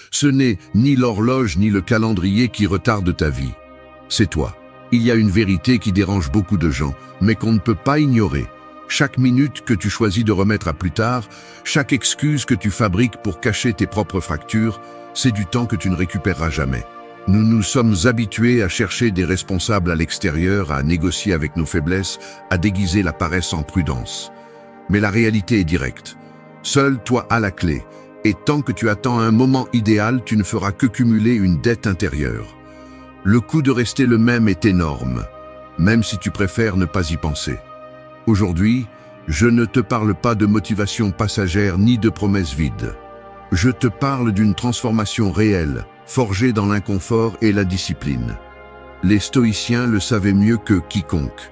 Ce n'est ni l'horloge ni le calendrier qui retardent ta vie. C'est toi. Il y a une vérité qui dérange beaucoup de gens, mais qu'on ne peut pas ignorer. Chaque minute que tu choisis de remettre à plus tard, chaque excuse que tu fabriques pour cacher tes propres fractures, c'est du temps que tu ne récupéreras jamais. Nous nous sommes habitués à chercher des responsables à l'extérieur, à négocier avec nos faiblesses, à déguiser la paresse en prudence. Mais la réalité est directe. Seul toi as la clé, et tant que tu attends un moment idéal, tu ne feras que cumuler une dette intérieure. Le coût de rester le même est énorme, même si tu préfères ne pas y penser. Aujourd'hui, je ne te parle pas de motivation passagère ni de promesses vides. Je te parle d'une transformation réelle, forgée dans l'inconfort et la discipline. Les stoïciens le savaient mieux que quiconque.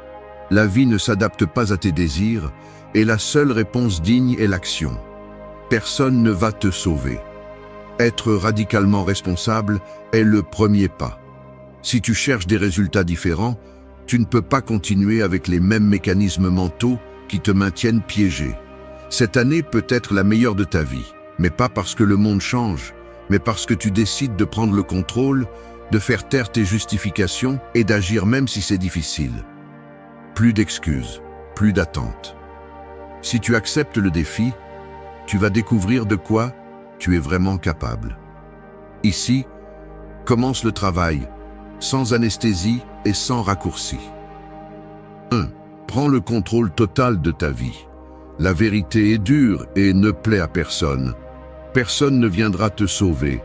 La vie ne s'adapte pas à tes désirs, et la seule réponse digne est l'action. Personne ne va te sauver. Être radicalement responsable est le premier pas. Si tu cherches des résultats différents, tu ne peux pas continuer avec les mêmes mécanismes mentaux qui te maintiennent piégé. Cette année peut être la meilleure de ta vie, mais pas parce que le monde change, mais parce que tu décides de prendre le contrôle, de faire taire tes justifications et d'agir même si c'est difficile. Plus d'excuses, plus d'attentes. Si tu acceptes le défi, tu vas découvrir de quoi tu es vraiment capable. Ici, commence le travail, sans anesthésie et sans raccourci. 1. Prends le contrôle total de ta vie. La vérité est dure et ne plaît à personne. Personne ne viendra te sauver.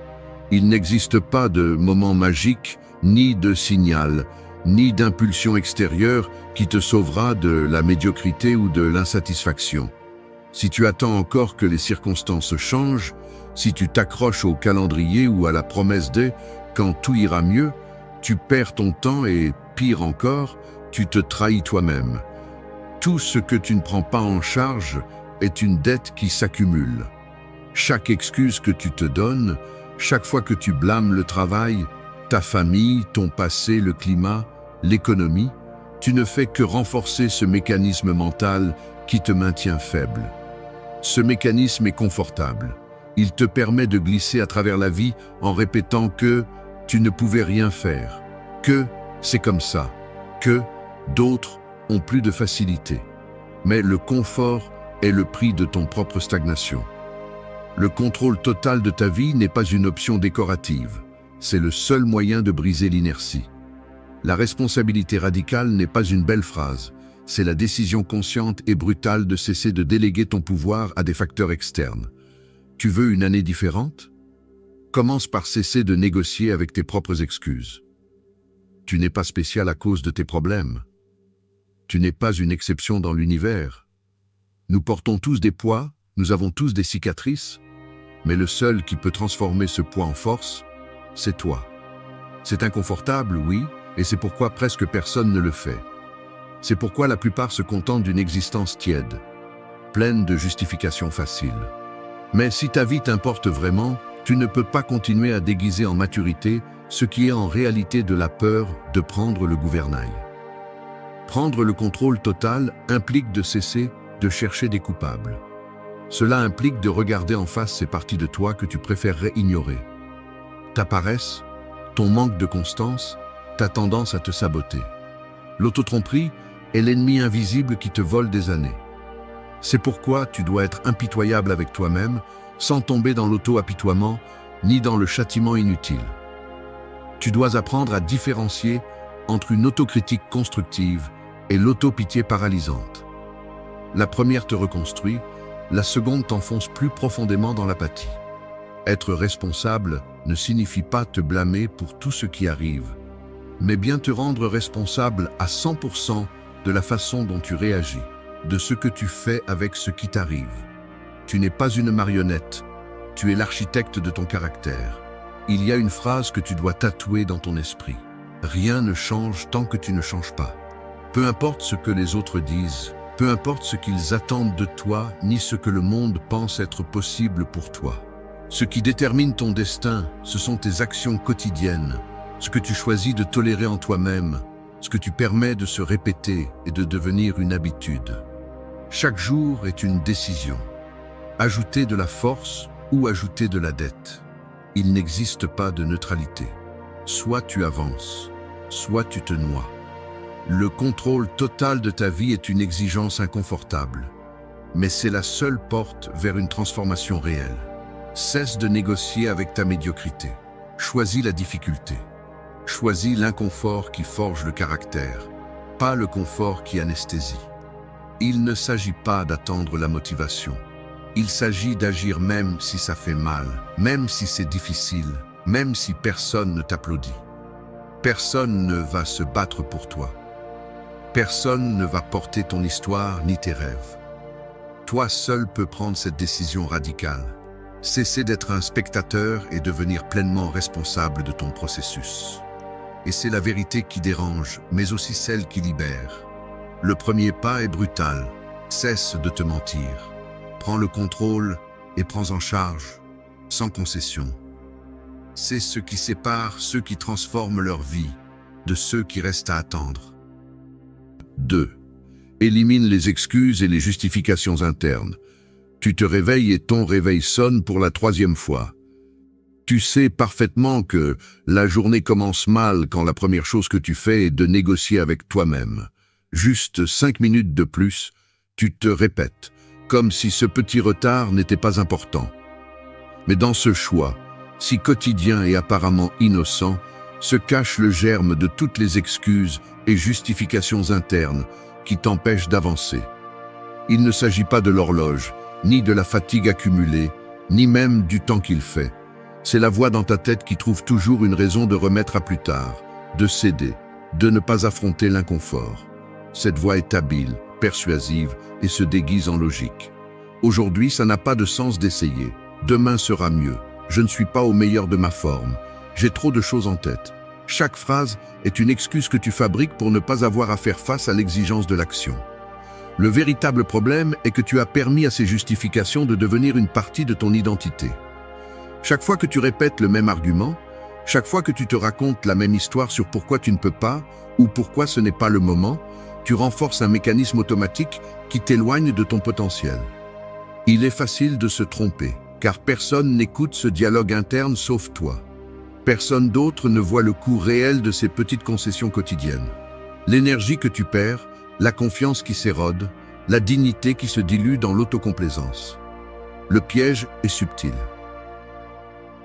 Il n'existe pas de moment magique, ni de signal, ni d'impulsion extérieure qui te sauvera de la médiocrité ou de l'insatisfaction. Si tu attends encore que les circonstances changent, si tu t'accroches au calendrier ou à la promesse de « quand tout ira mieux », tu perds ton temps et, pire encore, tu te trahis toi-même. Tout ce que tu ne prends pas en charge est une dette qui s'accumule. Chaque excuse que tu te donnes, chaque fois que tu blâmes le travail, ta famille, ton passé, le climat, l'économie, tu ne fais que renforcer ce mécanisme mental qui te maintient faible. Ce mécanisme est confortable. Il te permet de glisser à travers la vie en répétant que tu ne pouvais rien faire, que c'est comme ça, que d'autres ont plus de facilité. Mais le confort est le prix de ton propre stagnation. Le contrôle total de ta vie n'est pas une option décorative. C'est le seul moyen de briser l'inertie. La responsabilité radicale n'est pas une belle phrase. C'est la décision consciente et brutale de cesser de déléguer ton pouvoir à des facteurs externes. Tu veux une année différente? Commence par cesser de négocier avec tes propres excuses. Tu n'es pas spécial à cause de tes problèmes. Tu n'es pas une exception dans l'univers. Nous portons tous des poids, nous avons tous des cicatrices, mais le seul qui peut transformer ce poids en force, c'est toi. C'est inconfortable, oui, et c'est pourquoi presque personne ne le fait. C'est pourquoi la plupart se contentent d'une existence tiède, pleine de justifications faciles. Mais si ta vie t'importe vraiment, tu ne peux pas continuer à déguiser en maturité ce qui est en réalité de la peur de prendre le gouvernail. Prendre le contrôle total implique de cesser de chercher des coupables. Cela implique de regarder en face ces parties de toi que tu préférerais ignorer. Ta paresse, ton manque de constance, ta tendance à te saboter. L'autotromperie est l'ennemi invisible qui te vole des années. C'est pourquoi tu dois être impitoyable avec toi-même, sans tomber dans l'auto-apitoiement, ni dans le châtiment inutile. Tu dois apprendre à différencier entre une autocritique constructive et l'auto-pitié paralysante. La première te reconstruit, la seconde t'enfonce plus profondément dans l'apathie. Être responsable ne signifie pas te blâmer pour tout ce qui arrive, mais bien te rendre responsable à 100% de la façon dont tu réagis, de ce que tu fais avec ce qui t'arrive. Tu n'es pas une marionnette, tu es l'architecte de ton caractère. Il y a une phrase que tu dois tatouer dans ton esprit. Rien ne change tant que tu ne changes pas. Peu importe ce que les autres disent, peu importe ce qu'ils attendent de toi, ni ce que le monde pense être possible pour toi. Ce qui détermine ton destin, ce sont tes actions quotidiennes, ce que tu choisis de tolérer en toi-même, ce que tu permets de se répéter et de devenir une habitude. Chaque jour est une décision. Ajouter de la force ou ajouter de la dette. Il n'existe pas de neutralité. Soit tu avances, soit tu te noies. Le contrôle total de ta vie est une exigence inconfortable, mais c'est la seule porte vers une transformation réelle. Cesse de négocier avec ta médiocrité. Choisis la difficulté. Choisis l'inconfort qui forge le caractère, pas le confort qui anesthésie. Il ne s'agit pas d'attendre la motivation. Il s'agit d'agir même si ça fait mal, même si c'est difficile, même si personne ne t'applaudit. Personne ne va se battre pour toi. Personne ne va porter ton histoire ni tes rêves. Toi seul peux prendre cette décision radicale. Cesser d'être un spectateur et devenir pleinement responsable de ton processus. Et c'est la vérité qui dérange, mais aussi celle qui libère. Le premier pas est brutal. Cesse de te mentir. Prends le contrôle et prends en charge, sans concession. C'est ce qui sépare ceux qui transforment leur vie de ceux qui restent à attendre. 2. Élimine les excuses et les justifications internes. Tu te réveilles et ton réveil sonne pour la 3e fois. Tu sais parfaitement que la journée commence mal quand la première chose que tu fais est de négocier avec toi-même. Juste 5 minutes de plus, tu te répètes, comme si ce petit retard n'était pas important. Mais dans ce choix, si quotidien et apparemment innocent, se cache le germe de toutes les excuses et justifications internes qui t'empêchent d'avancer. Il ne s'agit pas de l'horloge, ni de la fatigue accumulée, ni même du temps qu'il fait. C'est la voix dans ta tête qui trouve toujours une raison de remettre à plus tard, de céder, de ne pas affronter l'inconfort. Cette voix est habile, persuasive et se déguise en logique. Aujourd'hui, ça n'a pas de sens d'essayer. Demain sera mieux. Je ne suis pas au meilleur de ma forme. J'ai trop de choses en tête. Chaque phrase est une excuse que tu fabriques pour ne pas avoir à faire face à l'exigence de l'action. Le véritable problème est que tu as permis à ces justifications de devenir une partie de ton identité. Chaque fois que tu répètes le même argument, chaque fois que tu te racontes la même histoire sur pourquoi tu ne peux pas ou pourquoi ce n'est pas le moment, tu renforces un mécanisme automatique qui t'éloigne de ton potentiel. Il est facile de se tromper, car personne n'écoute ce dialogue interne sauf toi. Personne d'autre ne voit le coût réel de ces petites concessions quotidiennes. L'énergie que tu perds, la confiance qui s'érode, la dignité qui se dilue dans l'autocomplaisance. Le piège est subtil.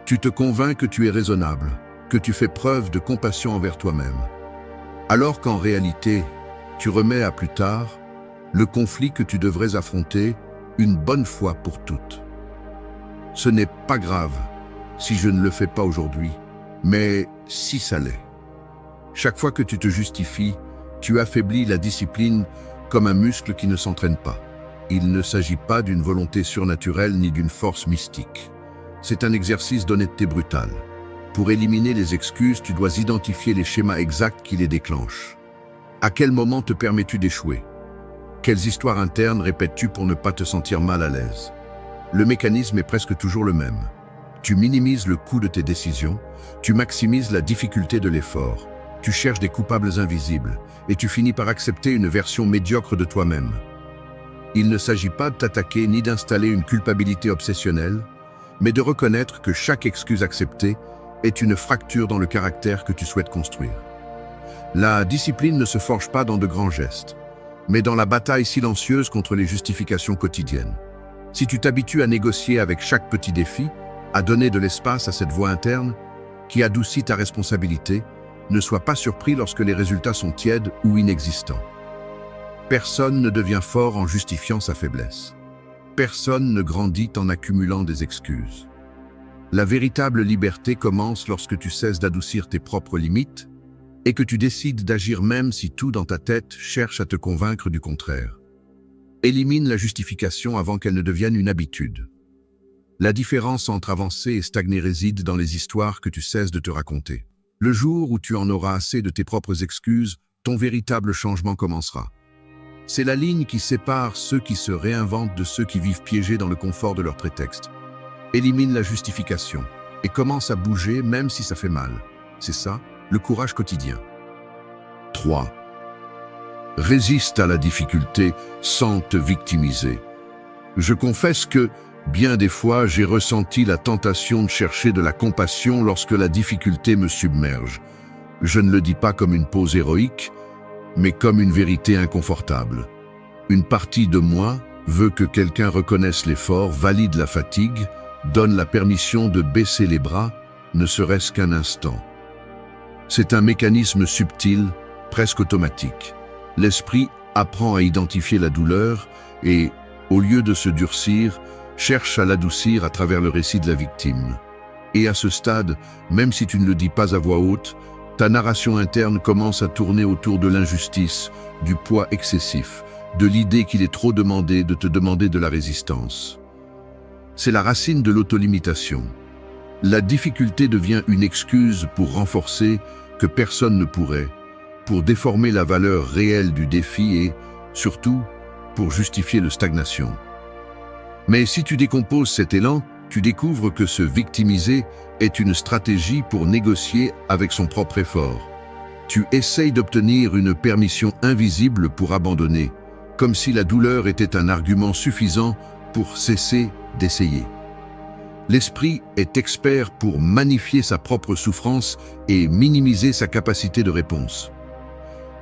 Tu te convaincs que tu es raisonnable, que tu fais preuve de compassion envers toi-même. Alors qu'en réalité, tu remets à plus tard le conflit que tu devrais affronter une bonne fois pour toutes. Ce n'est pas grave si je ne le fais pas aujourd'hui, mais si ça l'est. Chaque fois que tu te justifies, tu affaiblis la discipline comme un muscle qui ne s'entraîne pas. Il ne s'agit pas d'une volonté surnaturelle ni d'une force mystique. C'est un exercice d'honnêteté brutale. Pour éliminer les excuses, tu dois identifier les schémas exacts qui les déclenchent. À quel moment te permets-tu d'échouer? Quelles histoires internes répètes-tu pour ne pas te sentir mal à l'aise? Le mécanisme est presque toujours le même. Tu minimises le coût de tes décisions, tu maximises la difficulté de l'effort, tu cherches des coupables invisibles et tu finis par accepter une version médiocre de toi-même. Il ne s'agit pas de t'attaquer ni d'installer une culpabilité obsessionnelle, mais de reconnaître que chaque excuse acceptée est une fracture dans le caractère que tu souhaites construire. La discipline ne se forge pas dans de grands gestes, mais dans la bataille silencieuse contre les justifications quotidiennes. Si tu t'habitues à négocier avec chaque petit défi, à donner de l'espace à cette voix interne qui adoucit ta responsabilité, ne sois pas surpris lorsque les résultats sont tièdes ou inexistants. Personne ne devient fort en justifiant sa faiblesse. Personne ne grandit en accumulant des excuses. La véritable liberté commence lorsque tu cesses d'adoucir tes propres limites et que tu décides d'agir même si tout dans ta tête cherche à te convaincre du contraire. Élimine la justification avant qu'elle ne devienne une habitude. La différence entre avancer et stagner réside dans les histoires que tu cesses de te raconter. Le jour où tu en auras assez de tes propres excuses, ton véritable changement commencera. C'est la ligne qui sépare ceux qui se réinventent de ceux qui vivent piégés dans le confort de leurs prétextes. Élimine la justification et commence à bouger même si ça fait mal. C'est ça, le courage quotidien. 3. Résiste à la difficulté sans te victimiser. Je confesse que, Bien des fois, j'ai ressenti la tentation de chercher de la compassion lorsque la difficulté me submerge. Je ne le dis pas comme une pose héroïque, mais comme une vérité inconfortable. Une partie de moi veut que quelqu'un reconnaisse l'effort, valide la fatigue, donne la permission de baisser les bras, ne serait-ce qu'un instant. C'est un mécanisme subtil, presque automatique. L'esprit apprend à identifier la douleur et, au lieu de se durcir, cherche à l'adoucir à travers le récit de la victime. Et à ce stade, même si tu ne le dis pas à voix haute, ta narration interne commence à tourner autour de l'injustice, du poids excessif, de l'idée qu'il est trop demandé de te demander de la résistance. C'est la racine de l'autolimitation. La difficulté devient une excuse pour renforcer que personne ne pourrait, pour déformer la valeur réelle du défi et, surtout, pour justifier la stagnation. Mais si tu décomposes cet élan, tu découvres que se victimiser est une stratégie pour négocier avec son propre effort. Tu essayes d'obtenir une permission invisible pour abandonner, comme si la douleur était un argument suffisant pour cesser d'essayer. L'esprit est expert pour magnifier sa propre souffrance et minimiser sa capacité de réponse.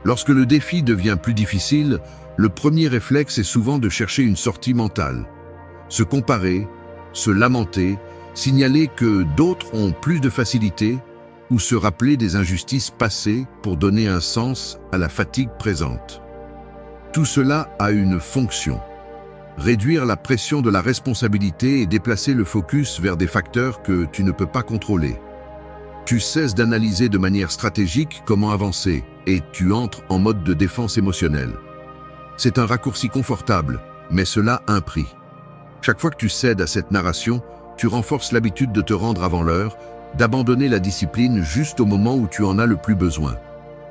Lorsque le défi devient plus difficile, le premier réflexe est souvent de chercher une sortie mentale. Se comparer, se lamenter, signaler que d'autres ont plus de facilité ou se rappeler des injustices passées pour donner un sens à la fatigue présente. Tout cela a une fonction. Réduire la pression de la responsabilité et déplacer le focus vers des facteurs que tu ne peux pas contrôler. Tu cesses d'analyser de manière stratégique comment avancer et tu entres en mode de défense émotionnelle. C'est un raccourci confortable, mais cela a un prix. Chaque fois que tu cèdes à cette narration, tu renforces l'habitude de te rendre avant l'heure, d'abandonner la discipline juste au moment où tu en as le plus besoin.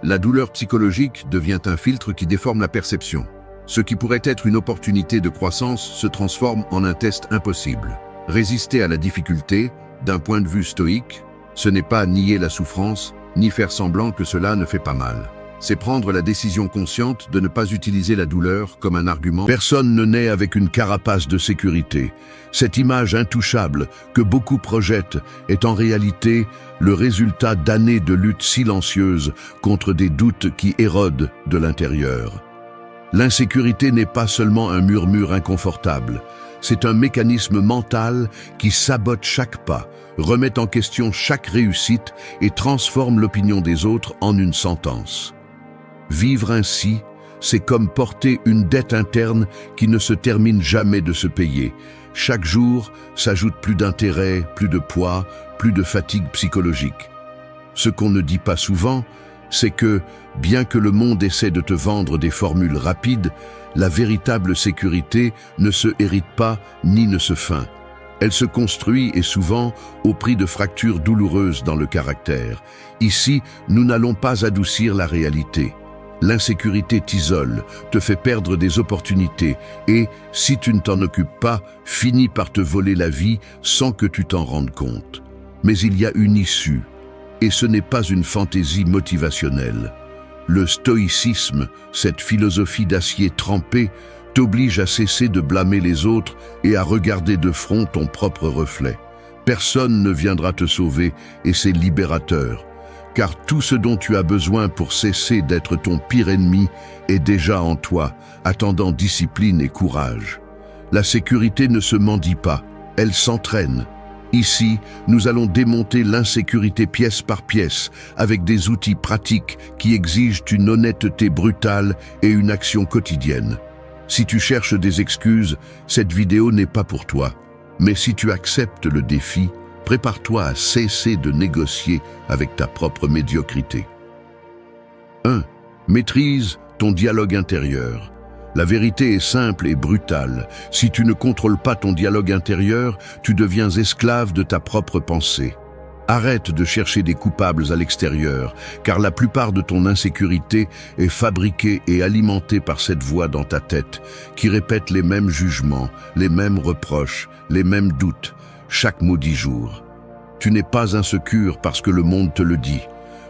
La douleur psychologique devient un filtre qui déforme la perception. Ce qui pourrait être une opportunité de croissance se transforme en un test impossible. Résister à la difficulté, d'un point de vue stoïque, ce n'est pas nier la souffrance, ni faire semblant que cela ne fait pas mal. C'est prendre la décision consciente de ne pas utiliser la douleur comme un argument. Personne ne naît avec une carapace de sécurité. Cette image intouchable que beaucoup projettent est en réalité le résultat d'années de lutte silencieuse contre des doutes qui érodent de l'intérieur. L'insécurité n'est pas seulement un murmure inconfortable, c'est un mécanisme mental qui sabote chaque pas, remet en question chaque réussite et transforme l'opinion des autres en une sentence. Vivre ainsi, c'est comme porter une dette interne qui ne se termine jamais de se payer. Chaque jour s'ajoute plus d'intérêt, plus de poids, plus de fatigue psychologique. Ce qu'on ne dit pas souvent, c'est que, bien que le monde essaie de te vendre des formules rapides, la véritable sécurité ne se hérite pas ni ne se feint. Elle se construit et souvent au prix de fractures douloureuses dans le caractère. Ici, nous n'allons pas adoucir la réalité. L'insécurité t'isole, te fait perdre des opportunités et, si tu ne t'en occupes pas, finit par te voler la vie sans que tu t'en rendes compte. Mais il y a une issue. Et ce n'est pas une fantaisie motivationnelle. Le stoïcisme, cette philosophie d'acier trempé, t'oblige à cesser de blâmer les autres et à regarder de front ton propre reflet. Personne ne viendra te sauver et c'est libérateur, car tout ce dont tu as besoin pour cesser d'être ton pire ennemi est déjà en toi, attendant discipline et courage. La sécurité ne se mendie pas, elle s'entraîne. Ici, nous allons démonter l'insécurité pièce par pièce avec des outils pratiques qui exigent une honnêteté brutale et une action quotidienne. Si tu cherches des excuses, cette vidéo n'est pas pour toi. Mais si tu acceptes le défi, prépare-toi à cesser de négocier avec ta propre médiocrité. 1. Maîtrise ton dialogue intérieur. La vérité est simple et brutale. Si tu ne contrôles pas ton dialogue intérieur, tu deviens esclave de ta propre pensée. Arrête de chercher des coupables à l'extérieur, car la plupart de ton insécurité est fabriquée et alimentée par cette voix dans ta tête, qui répète les mêmes jugements, les mêmes reproches, les mêmes doutes, chaque maudit jour. Tu n'es pas insécure parce que le monde te le dit.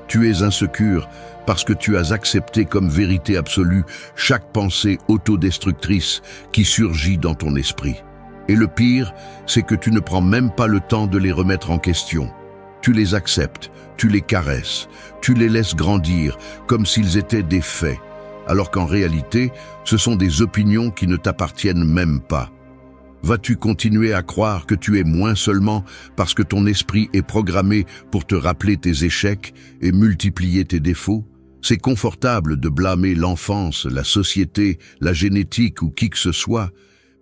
Tu es insécure parce que tu as accepté comme vérité absolue chaque pensée autodestructrice qui surgit dans ton esprit. Et le pire, c'est que tu ne prends même pas le temps de les remettre en question. Tu les acceptes, tu les caresses, tu les laisses grandir comme s'ils étaient des faits, alors qu'en réalité, ce sont des opinions qui ne t'appartiennent même pas. Vas-tu continuer à croire que tu es moins seulement parce que ton esprit est programmé pour te rappeler tes échecs et multiplier tes défauts? C'est confortable de blâmer l'enfance, la société, la génétique ou qui que ce soit,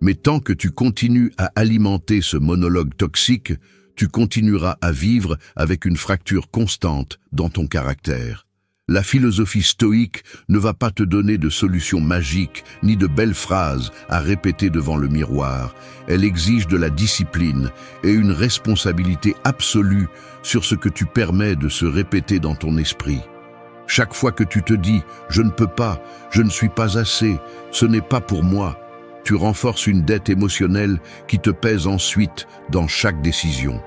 mais tant que tu continues à alimenter ce monologue toxique, tu continueras à vivre avec une fracture constante dans ton caractère. La philosophie stoïque ne va pas te donner de solutions magiques ni de belles phrases à répéter devant le miroir. Elle exige de la discipline et une responsabilité absolue sur ce que tu permets de se répéter dans ton esprit. Chaque fois que tu te dis « je ne peux pas, je ne suis pas assez, ce n'est pas pour moi », tu renforces une dette émotionnelle qui te pèse ensuite dans chaque décision.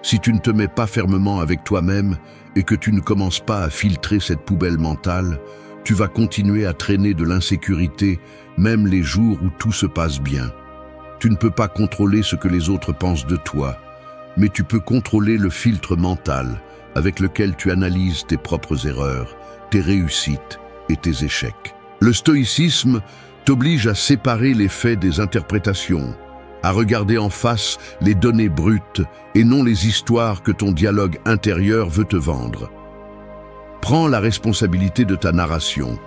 Si tu ne te mets pas fermement avec toi-même et que tu ne commences pas à filtrer cette poubelle mentale, tu vas continuer à traîner de l'insécurité, même les jours où tout se passe bien. Tu ne peux pas contrôler ce que les autres pensent de toi, mais tu peux contrôler le filtre mental avec lequel tu analyses tes propres erreurs, tes réussites et tes échecs. Le stoïcisme t'oblige à séparer les faits des interprétations, à regarder en face les données brutes et non les histoires que ton dialogue intérieur veut te vendre. Prends la responsabilité de ta narration,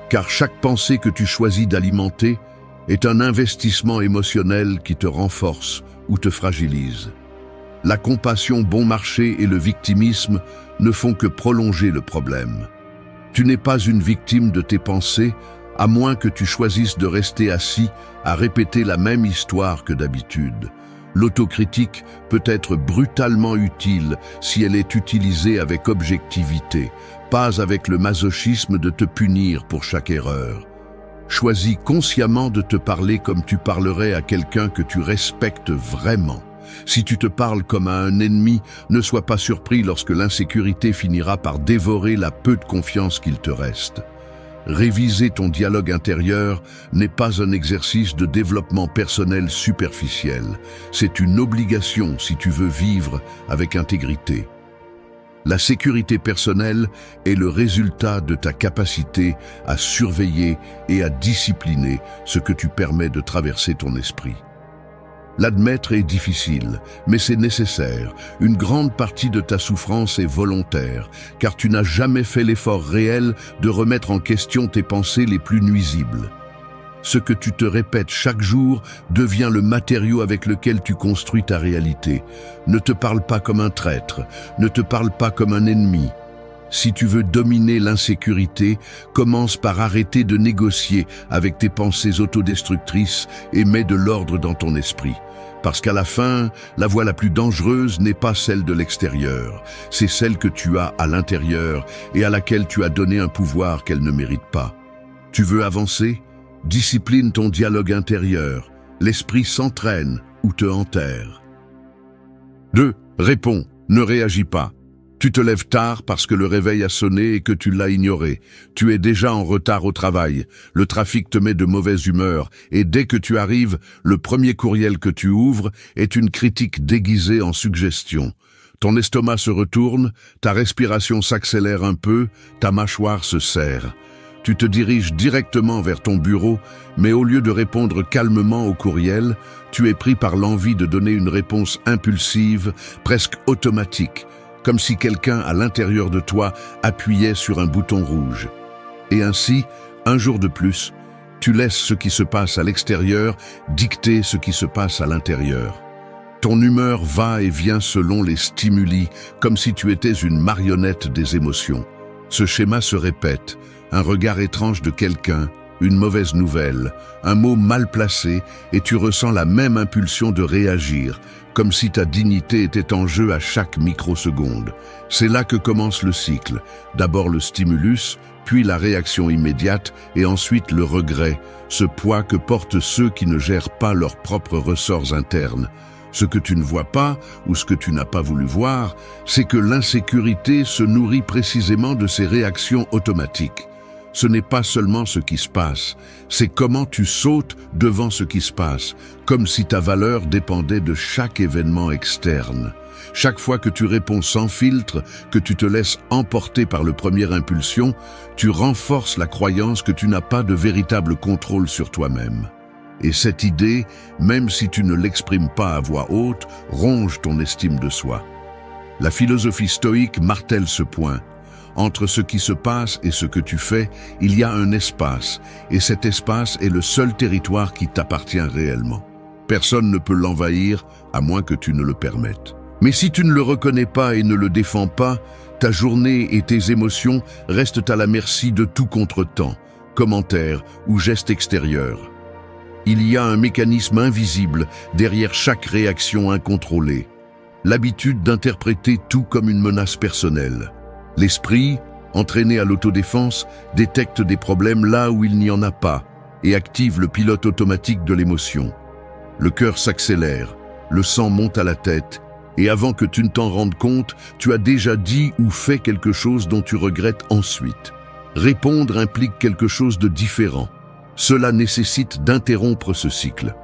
car chaque pensée que tu choisis d'alimenter est un investissement émotionnel qui te renforce ou te fragilise. La compassion bon marché et le victimisme ne font que prolonger le problème. Tu n'es pas une victime de tes pensées, à moins que tu choisisses de rester assis à répéter la même histoire que d'habitude. L'autocritique peut être brutalement utile si elle est utilisée avec objectivité, pas avec le masochisme de te punir pour chaque erreur. Choisis consciemment de te parler comme tu parlerais à quelqu'un que tu respectes vraiment. Si tu te parles comme à un ennemi, ne sois pas surpris lorsque l'insécurité finira par dévorer la peu de confiance qu'il te reste. Réviser ton dialogue intérieur n'est pas un exercice de développement personnel superficiel. C'est une obligation si tu veux vivre avec intégrité. La sécurité personnelle est le résultat de ta capacité à surveiller et à discipliner ce que tu permets de traverser ton esprit. L'admettre est difficile, mais c'est nécessaire. Une grande partie de ta souffrance est volontaire, car tu n'as jamais fait l'effort réel de remettre en question tes pensées les plus nuisibles. Ce que tu te répètes chaque jour devient le matériau avec lequel tu construis ta réalité. Ne te parle pas comme un traître, ne te parle pas comme un ennemi. Si tu veux dominer l'insécurité, commence par arrêter de négocier avec tes pensées autodestructrices et mets de l'ordre dans ton esprit. Parce qu'à la fin, la voie la plus dangereuse n'est pas celle de l'extérieur, c'est celle que tu as à l'intérieur et à laquelle tu as donné un pouvoir qu'elle ne mérite pas. Tu veux avancer? Discipline ton dialogue intérieur. L'esprit s'entraîne ou te enterre. 2. Réponds, ne réagis pas. Tu te lèves tard parce que le réveil a sonné et que tu l'as ignoré. Tu es déjà en retard au travail. Le trafic te met de mauvaise humeur et dès que tu arrives, le premier courriel que tu ouvres est une critique déguisée en suggestion. Ton estomac se retourne, ta respiration s'accélère un peu, ta mâchoire se serre. Tu te diriges directement vers ton bureau, mais au lieu de répondre calmement au courriel, tu es pris par l'envie de donner une réponse impulsive, presque automatique, comme si quelqu'un à l'intérieur de toi appuyait sur un bouton rouge. Et ainsi, un jour de plus, tu laisses ce qui se passe à l'extérieur dicter ce qui se passe à l'intérieur. Ton humeur va et vient selon les stimuli, comme si tu étais une marionnette des émotions. Ce schéma se répète, un regard étrange de quelqu'un, une mauvaise nouvelle, un mot mal placé, et tu ressens la même impulsion de réagir, comme si ta dignité était en jeu à chaque microseconde. C'est là que commence le cycle. D'abord le stimulus, puis la réaction immédiate, et ensuite le regret, ce poids que portent ceux qui ne gèrent pas leurs propres ressorts internes. Ce que tu ne vois pas, ou ce que tu n'as pas voulu voir, c'est que l'insécurité se nourrit précisément de ces réactions automatiques. Ce n'est pas seulement ce qui se passe, c'est comment tu sautes devant ce qui se passe, comme si ta valeur dépendait de chaque événement externe. Chaque fois que tu réponds sans filtre, que tu te laisses emporter par le première impulsion, tu renforces la croyance que tu n'as pas de véritable contrôle sur toi-même. Et cette idée, même si tu ne l'exprimes pas à voix haute, ronge ton estime de soi. La philosophie stoïque martèle ce point. Entre ce qui se passe et ce que tu fais, il y a un espace, et cet espace est le seul territoire qui t'appartient réellement. Personne ne peut l'envahir, à moins que tu ne le permettes. Mais si tu ne le reconnais pas et ne le défends pas, ta journée et tes émotions restent à la merci de tout contretemps, commentaire ou geste extérieur. Il y a un mécanisme invisible derrière chaque réaction incontrôlée. L'habitude d'interpréter tout comme une menace personnelle. L'esprit, entraîné à l'autodéfense, détecte des problèmes là où il n'y en a pas et active le pilote automatique de l'émotion. Le cœur s'accélère, le sang monte à la tête et avant que tu ne t'en rendes compte, tu as déjà dit ou fait quelque chose dont tu regrettes ensuite. Répondre implique quelque chose de différent. Cela nécessite d'interrompre ce cycle.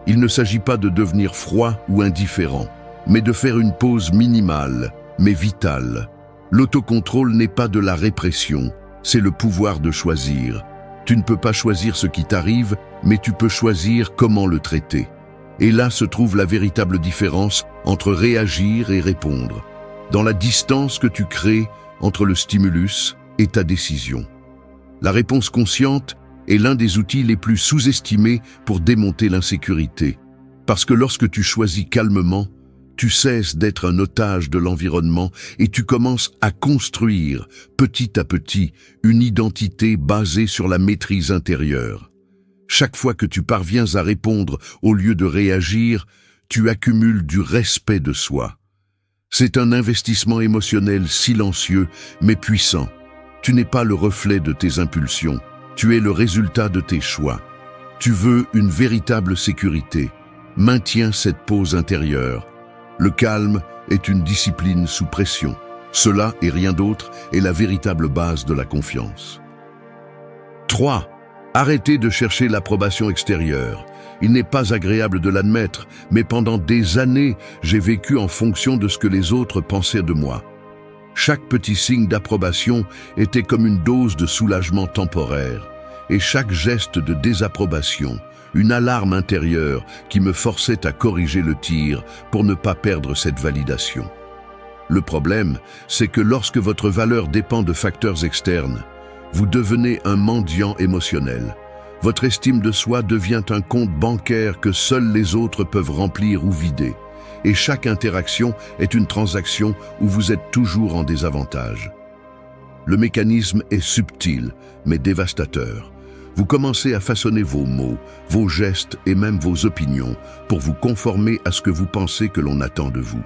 Il ne s'agit pas de devenir froid ou indifférent, mais de faire une pause minimale, mais vitale. L'autocontrôle n'est pas de la répression, c'est le pouvoir de choisir. Tu ne peux pas choisir ce qui t'arrive, mais tu peux choisir comment le traiter. Et là se trouve la véritable différence entre réagir et répondre, dans la distance que tu crées entre le stimulus et ta décision. La réponse consciente est l'un des outils les plus sous-estimés pour démonter l'insécurité, parce que lorsque tu choisis calmement, tu cesses d'être un otage de l'environnement et tu commences à construire, petit à petit, une identité basée sur la maîtrise intérieure. Chaque fois que tu parviens à répondre au lieu de réagir, tu accumules du respect de soi. C'est un investissement émotionnel silencieux mais puissant. Tu n'es pas le reflet de tes impulsions, tu es le résultat de tes choix. Tu veux une véritable sécurité. Maintiens cette pause intérieure. Le calme est une discipline sous pression. Cela et rien d'autre est la véritable base de la confiance. 3. Arrêtez de chercher l'approbation extérieure. Il n'est pas agréable de l'admettre, mais pendant des années, j'ai vécu en fonction de ce que les autres pensaient de moi. Chaque petit signe d'approbation était comme une dose de soulagement temporaire, et chaque geste de désapprobation, une alarme intérieure qui me forçait à corriger le tir pour ne pas perdre cette validation. Le problème, c'est que lorsque votre valeur dépend de facteurs externes, vous devenez un mendiant émotionnel. Votre estime de soi devient un compte bancaire que seuls les autres peuvent remplir ou vider. Et chaque interaction est une transaction où vous êtes toujours en désavantage. Le mécanisme est subtil, mais dévastateur. Vous commencez à façonner vos mots, vos gestes et même vos opinions pour vous conformer à ce que vous pensez que l'on attend de vous.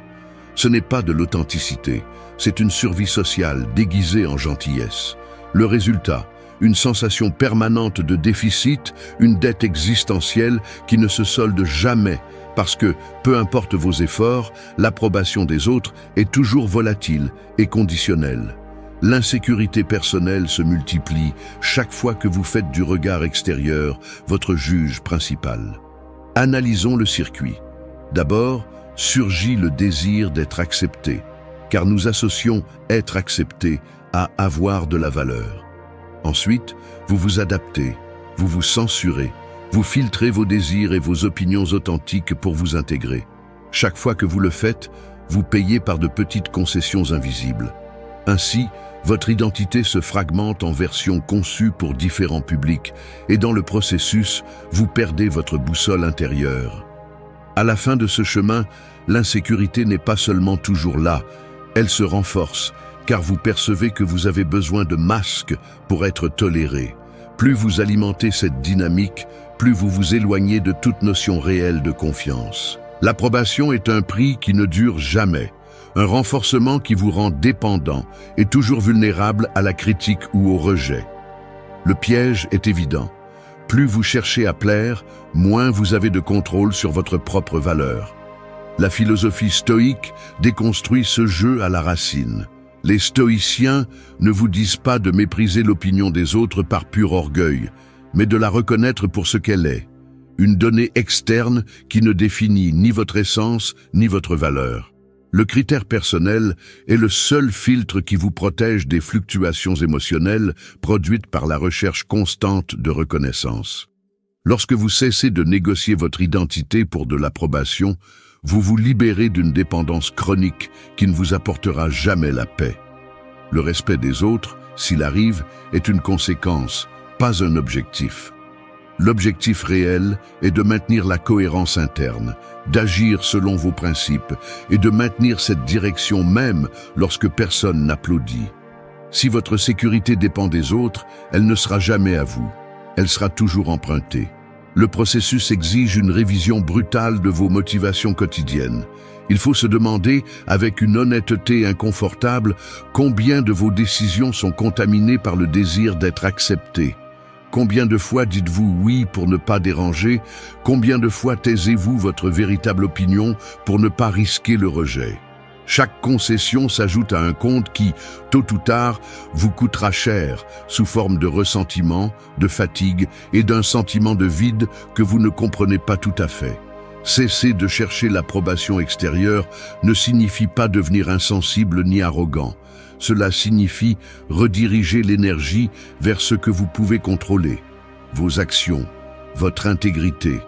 Ce n'est pas de l'authenticité, c'est une survie sociale déguisée en gentillesse. Le résultat, une sensation permanente de déficit, une dette existentielle qui ne se solde jamais parce que, peu importe vos efforts, l'approbation des autres est toujours volatile et conditionnelle. L'insécurité personnelle se multiplie chaque fois que vous faites du regard extérieur votre juge principal. Analysons le circuit. D'abord, surgit le désir d'être accepté, car nous associons être accepté à avoir de la valeur. Ensuite, vous vous adaptez, vous vous censurez, vous filtrez vos désirs et vos opinions authentiques pour vous intégrer. Chaque fois que vous le faites, vous payez par de petites concessions invisibles. Ainsi, votre identité se fragmente en versions conçues pour différents publics et dans le processus, vous perdez votre boussole intérieure. À la fin de ce chemin, l'insécurité n'est pas seulement toujours là, elle se renforce, car vous percevez que vous avez besoin de masques pour être toléré. Plus vous alimentez cette dynamique, plus vous vous éloignez de toute notion réelle de confiance. L'approbation est un prix qui ne dure jamais, un renforcement qui vous rend dépendant et toujours vulnérable à la critique ou au rejet. Le piège est évident. Plus vous cherchez à plaire, moins vous avez de contrôle sur votre propre valeur. La philosophie stoïque déconstruit ce jeu à la racine. Les stoïciens ne vous disent pas de mépriser l'opinion des autres par pur orgueil, mais de la reconnaître pour ce qu'elle est, une donnée externe qui ne définit ni votre essence ni votre valeur. Le critère personnel est le seul filtre qui vous protège des fluctuations émotionnelles produites par la recherche constante de reconnaissance. Lorsque vous cessez de négocier votre identité pour de l'approbation, vous vous libérez d'une dépendance chronique qui ne vous apportera jamais la paix. Le respect des autres, s'il arrive, est une conséquence, pas un objectif. L'objectif réel est de maintenir la cohérence interne, d'agir selon vos principes et de maintenir cette direction même lorsque personne n'applaudit. Si votre sécurité dépend des autres, elle ne sera jamais à vous. Elle sera toujours empruntée. Le processus exige une révision brutale de vos motivations quotidiennes. Il faut se demander, avec une honnêteté inconfortable, combien de vos décisions sont contaminées par le désir d'être accepté. Combien de fois dites-vous oui pour ne pas déranger? Combien de fois taisez-vous votre véritable opinion pour ne pas risquer le rejet? Chaque concession s'ajoute à un compte qui, tôt ou tard, vous coûtera cher, sous forme de ressentiment, de fatigue et d'un sentiment de vide que vous ne comprenez pas tout à fait. Cesser de chercher l'approbation extérieure ne signifie pas devenir insensible ni arrogant. Cela signifie rediriger l'énergie vers ce que vous pouvez contrôler, vos actions, votre intégrité,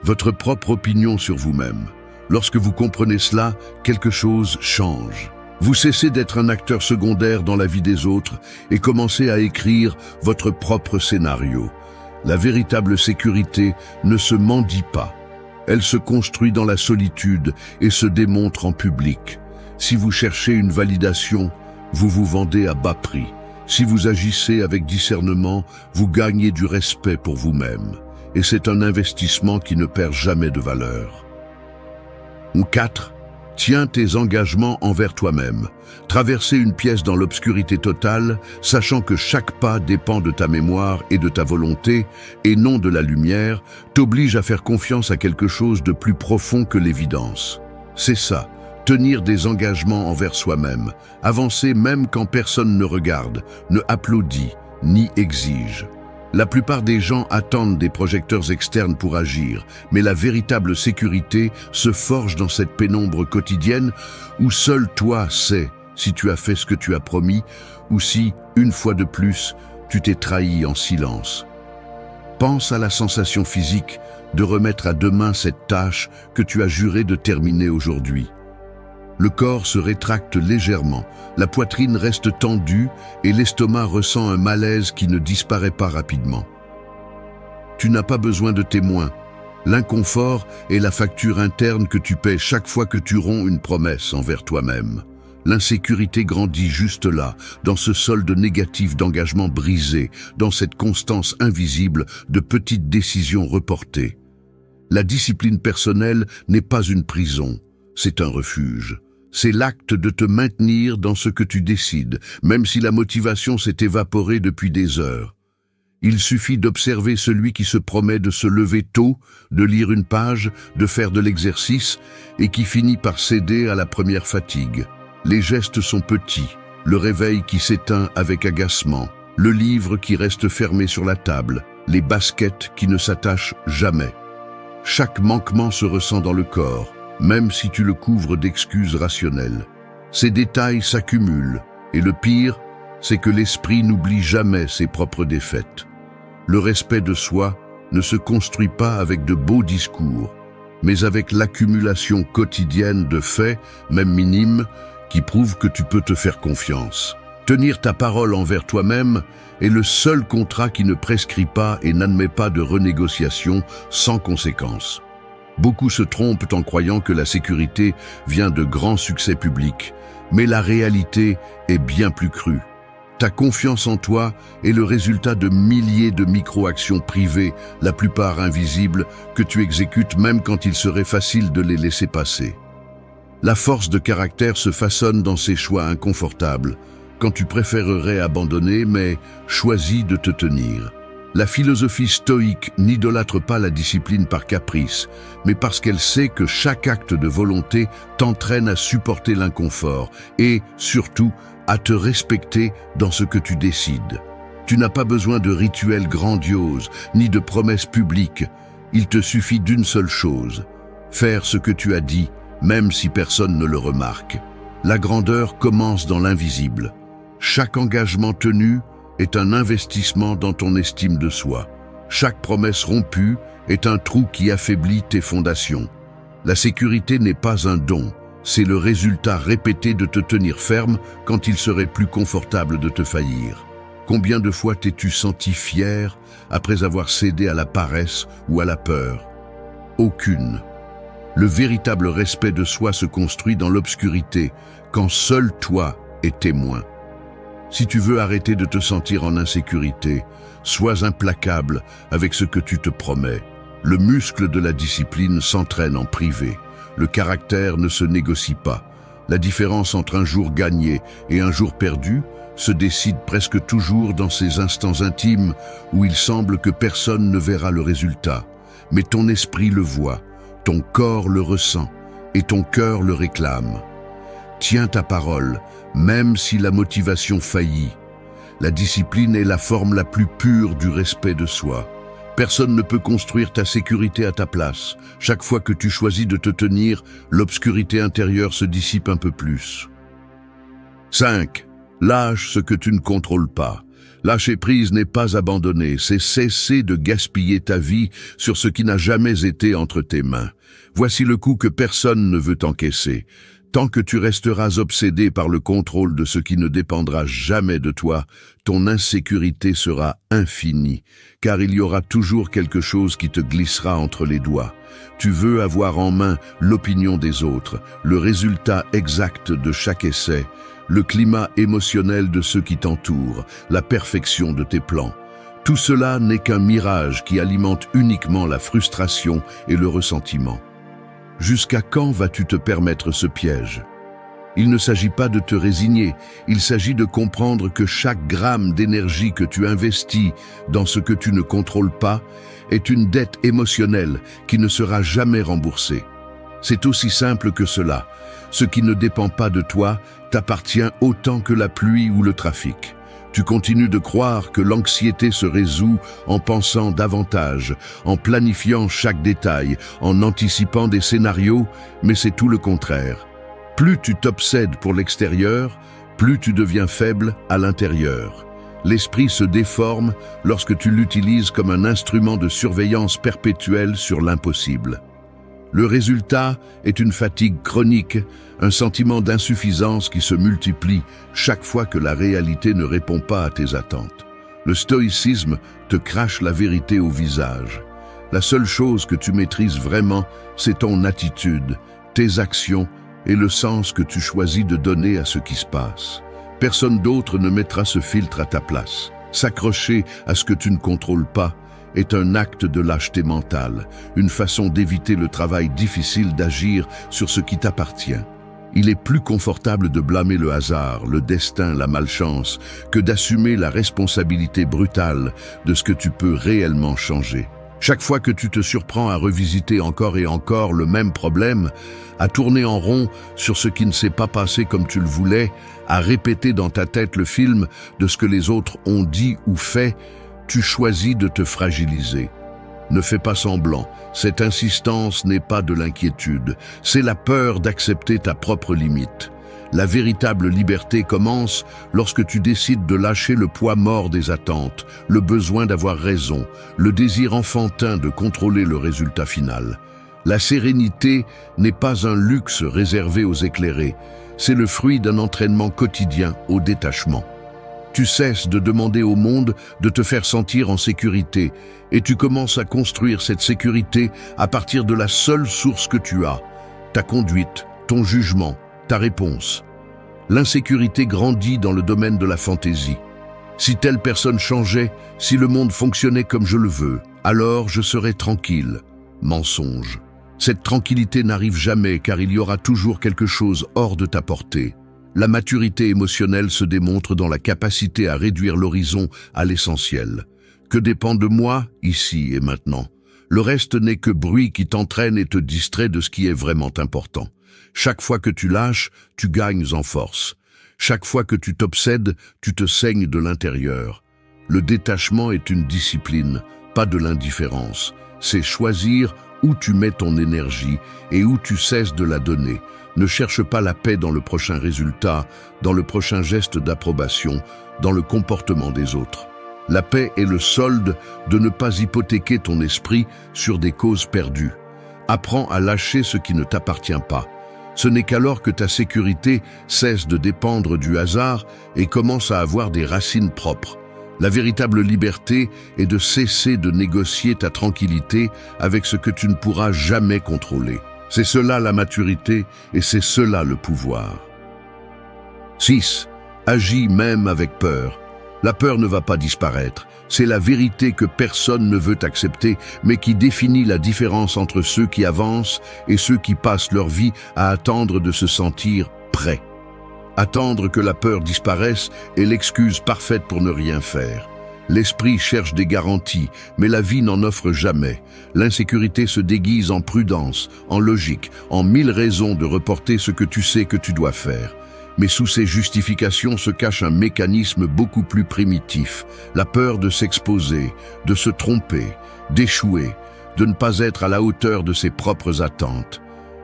votre propre opinion sur vous-même. Lorsque vous comprenez cela, quelque chose change. Vous cessez d'être un acteur secondaire dans la vie des autres et commencez à écrire votre propre scénario. La véritable sécurité ne se mendie pas. Elle se construit dans la solitude et se démontre en public. Si vous cherchez une validation, vous vous vendez à bas prix. Si vous agissez avec discernement, vous gagnez du respect pour vous-même. Et c'est un investissement qui ne perd jamais de valeur. 4. Tiens tes engagements envers toi-même. Traverser une pièce dans l'obscurité totale, sachant que chaque pas dépend de ta mémoire et de ta volonté, et non de la lumière, t'oblige à faire confiance à quelque chose de plus profond que l'évidence. C'est ça, tenir des engagements envers soi-même, avancer même quand personne ne regarde, ne applaudit, ni exige. La plupart des gens attendent des projecteurs externes pour agir, mais la véritable sécurité se forge dans cette pénombre quotidienne où seul toi sais si tu as fait ce que tu as promis ou si, une fois de plus, tu t'es trahi en silence. Pense à la sensation physique de remettre à demain cette tâche que tu as juré de terminer aujourd'hui. Le corps se rétracte légèrement, la poitrine reste tendue et l'estomac ressent un malaise qui ne disparaît pas rapidement. Tu n'as pas besoin de témoins. L'inconfort est la facture interne que tu paies chaque fois que tu romps une promesse envers toi-même. L'insécurité grandit juste là, dans ce solde négatif d'engagement brisé, dans cette constance invisible de petites décisions reportées. La discipline personnelle n'est pas une prison, c'est un refuge. C'est l'acte de te maintenir dans ce que tu décides, même si la motivation s'est évaporée depuis des heures. Il suffit d'observer celui qui se promet de se lever tôt, de lire une page, de faire de l'exercice, et qui finit par céder à la première fatigue. Les gestes sont petits, le réveil qui s'éteint avec agacement, le livre qui reste fermé sur la table, les baskets qui ne s'attachent jamais. Chaque manquement se ressent dans le corps, même si tu le couvres d'excuses rationnelles. Ces détails s'accumulent, et le pire, c'est que l'esprit n'oublie jamais ses propres défaites. Le respect de soi ne se construit pas avec de beaux discours, mais avec l'accumulation quotidienne de faits, même minimes, qui prouvent que tu peux te faire confiance. Tenir ta parole envers toi-même est le seul contrat qui ne prescrit pas et n'admet pas de renégociation sans conséquence. Beaucoup se trompent en croyant que la sécurité vient de grands succès publics, mais la réalité est bien plus crue. Ta confiance en toi est le résultat de milliers de micro-actions privées, la plupart invisibles, que tu exécutes même quand il serait facile de les laisser passer. La force de caractère se façonne dans ces choix inconfortables, quand tu préférerais abandonner, mais choisis de te tenir. La philosophie stoïque n'idolâtre pas la discipline par caprice, mais parce qu'elle sait que chaque acte de volonté t'entraîne à supporter l'inconfort et, surtout, à te respecter dans ce que tu décides. Tu n'as pas besoin de rituels grandioses, ni de promesses publiques. Il te suffit d'une seule chose, faire ce que tu as dit, même si personne ne le remarque. La grandeur commence dans l'invisible. Chaque engagement tenu est un investissement dans ton estime de soi. Chaque promesse rompue est un trou qui affaiblit tes fondations. La sécurité n'est pas un don, c'est le résultat répété de te tenir ferme quand il serait plus confortable de te faillir. Combien de fois t'es-tu senti fier après avoir cédé à la paresse ou à la peur? Aucune. Le véritable respect de soi se construit dans l'obscurité, quand seul toi es témoin. Si tu veux arrêter de te sentir en insécurité, sois implacable avec ce que tu te promets. Le muscle de la discipline s'entraîne en privé. Le caractère ne se négocie pas. La différence entre un jour gagné et un jour perdu se décide presque toujours dans ces instants intimes où il semble que personne ne verra le résultat. Mais ton esprit le voit, ton corps le ressent et ton cœur le réclame. Tiens ta parole, même si la motivation faillit. La discipline est la forme la plus pure du respect de soi. Personne ne peut construire ta sécurité à ta place. Chaque fois que tu choisis de te tenir, l'obscurité intérieure se dissipe un peu plus. 5. Lâche ce que tu ne contrôles pas. Lâcher prise n'est pas abandonner, c'est cesser de gaspiller ta vie sur ce qui n'a jamais été entre tes mains. Voici le coup que personne ne veut encaisser. Tant que tu resteras obsédé par le contrôle de ce qui ne dépendra jamais de toi, ton insécurité sera infinie, car il y aura toujours quelque chose qui te glissera entre les doigts. Tu veux avoir en main l'opinion des autres, le résultat exact de chaque essai, le climat émotionnel de ceux qui t'entourent, la perfection de tes plans. Tout cela n'est qu'un mirage qui alimente uniquement la frustration et le ressentiment. Jusqu'à quand vas-tu te permettre ce piège? Il ne s'agit pas de te résigner, il s'agit de comprendre que chaque gramme d'énergie que tu investis dans ce que tu ne contrôles pas est une dette émotionnelle qui ne sera jamais remboursée. C'est aussi simple que cela. Ce qui ne dépend pas de toi t'appartient autant que la pluie ou le trafic. Tu continues de croire que l'anxiété se résout en pensant davantage, en planifiant chaque détail, en anticipant des scénarios, mais c'est tout le contraire. Plus tu t'obsèdes pour l'extérieur, plus tu deviens faible à l'intérieur. L'esprit se déforme lorsque tu l'utilises comme un instrument de surveillance perpétuelle sur l'impossible. Le résultat est une fatigue chronique, un sentiment d'insuffisance qui se multiplie chaque fois que la réalité ne répond pas à tes attentes. Le stoïcisme te crache la vérité au visage. La seule chose que tu maîtrises vraiment, c'est ton attitude, tes actions et le sens que tu choisis de donner à ce qui se passe. Personne d'autre ne mettra ce filtre à ta place. S'accrocher à ce que tu ne contrôles pas est un acte de lâcheté mentale, une façon d'éviter le travail difficile d'agir sur ce qui t'appartient. Il est plus confortable de blâmer le hasard, le destin, la malchance, que d'assumer la responsabilité brutale de ce que tu peux réellement changer. Chaque fois que tu te surprends à revisiter encore et encore le même problème, à tourner en rond sur ce qui ne s'est pas passé comme tu le voulais, à répéter dans ta tête le film de ce que les autres ont dit ou fait, tu choisis de te fragiliser. Ne fais pas semblant, cette insistance n'est pas de l'inquiétude, c'est la peur d'accepter ta propre limite. La véritable liberté commence lorsque tu décides de lâcher le poids mort des attentes, le besoin d'avoir raison, le désir enfantin de contrôler le résultat final. La sérénité n'est pas un luxe réservé aux éclairés, c'est le fruit d'un entraînement quotidien au détachement. Tu cesses de demander au monde de te faire sentir en sécurité et tu commences à construire cette sécurité à partir de la seule source que tu as, ta conduite, ton jugement, ta réponse. L'insécurité grandit dans le domaine de la fantaisie. Si telle personne changeait, si le monde fonctionnait comme je le veux, alors je serais tranquille. Mensonge. Cette tranquillité n'arrive jamais car il y aura toujours quelque chose hors de ta portée. La maturité émotionnelle se démontre dans la capacité à réduire l'horizon à l'essentiel. Que dépend de moi, ici et maintenant? Le reste n'est que bruit qui t'entraîne et te distrait de ce qui est vraiment important. Chaque fois que tu lâches, tu gagnes en force. Chaque fois que tu t'obsèdes, tu te saignes de l'intérieur. Le détachement est une discipline, pas de l'indifférence. C'est choisir où tu mets ton énergie et où tu cesses de la donner. Ne cherche pas la paix dans le prochain résultat, dans le prochain geste d'approbation, dans le comportement des autres. La paix est le solde de ne pas hypothéquer ton esprit sur des causes perdues. Apprends à lâcher ce qui ne t'appartient pas. Ce n'est qu'alors que ta sécurité cesse de dépendre du hasard et commence à avoir des racines propres. La véritable liberté est de cesser de négocier ta tranquillité avec ce que tu ne pourras jamais contrôler. C'est cela la maturité et c'est cela le pouvoir. 6. Agis même avec peur. La peur ne va pas disparaître. C'est la vérité que personne ne veut accepter, mais qui définit la différence entre ceux qui avancent et ceux qui passent leur vie à attendre de se sentir prêts. Attendre que la peur disparaisse est l'excuse parfaite pour ne rien faire. L'esprit cherche des garanties, mais la vie n'en offre jamais. L'insécurité se déguise en prudence, en logique, en 1000 raisons de reporter ce que tu sais que tu dois faire. Mais sous ces justifications se cache un mécanisme beaucoup plus primitif, la peur de s'exposer, de se tromper, d'échouer, de ne pas être à la hauteur de ses propres attentes.